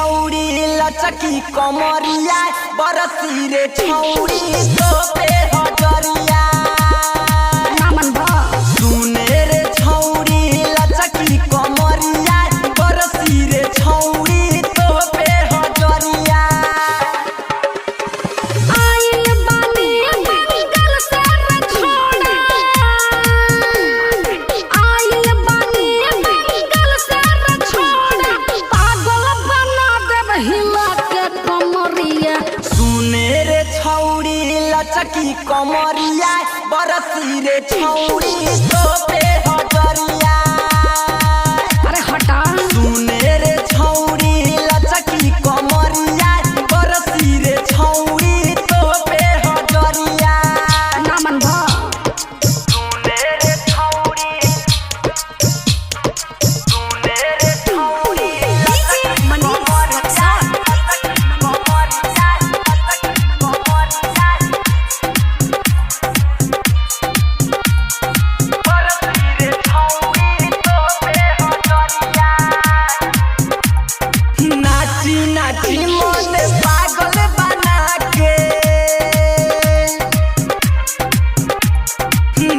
लचकी कमरिया बरसी रे छौरी तो पे हजरिया सुने रे छौरी लचकी कमरिया बरसी रे छौरी तो पे हजरिया आइल बानी बंगल से रे छोड़ा आइल बानी बंगल से रे छोड़ा पागल बना देब हिला के कमरिया सुने रे छौरी लचकी कमरिया बरसी रे छौरी तो पे हजरिया अरे हटा सुने रे छौरी लचकी कमरिया बरसी रे छौरी तो पे हजरिया ना मन भा सुने रे छौरी नाची नाची मन पागल बना के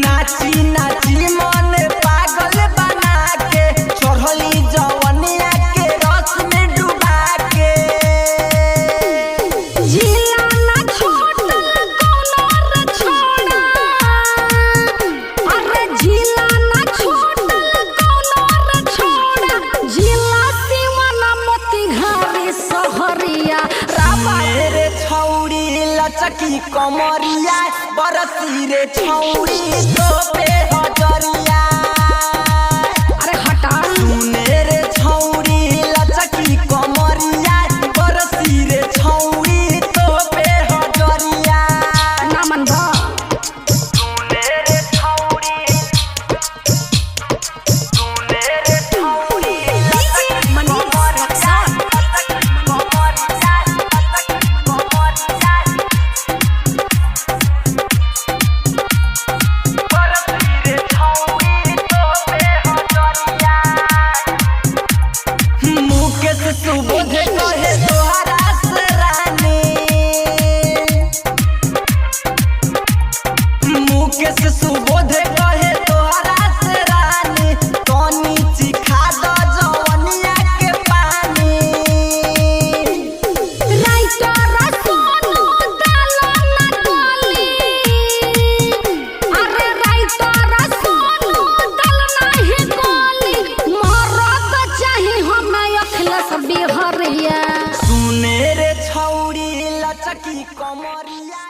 नाची नाची मन पागल बना के चढ़ली जवनिया के रस में डुबा के जिला ना छोड़ा कोनो रे छोड़ा अरे जिला ना छोड़ा कोनो रे छोड़ा जिला सिवाना मोती घारी सहरिया मेरे छौरी लचकी कमरिया बरसी रे छौरी तो पे हजरिया अरे हटा सुने रे छौरी लचकी कमरिया बरसी रे छौरी तो पे हजरिया ना मन भा सुने रे छौरी मुकेश सुबोध कहे तोहरा से रानी मुकेश सुबोध कहे तोहरा से रानी तनी चिखा द जवनिया के पानी राइटर सोनू डालो ना गोली अरे राइटर सोनू डाल नाही गोली मरद चाही हम अखिलेश बिहरिया सुने रे छौरी लचकी कमरिया।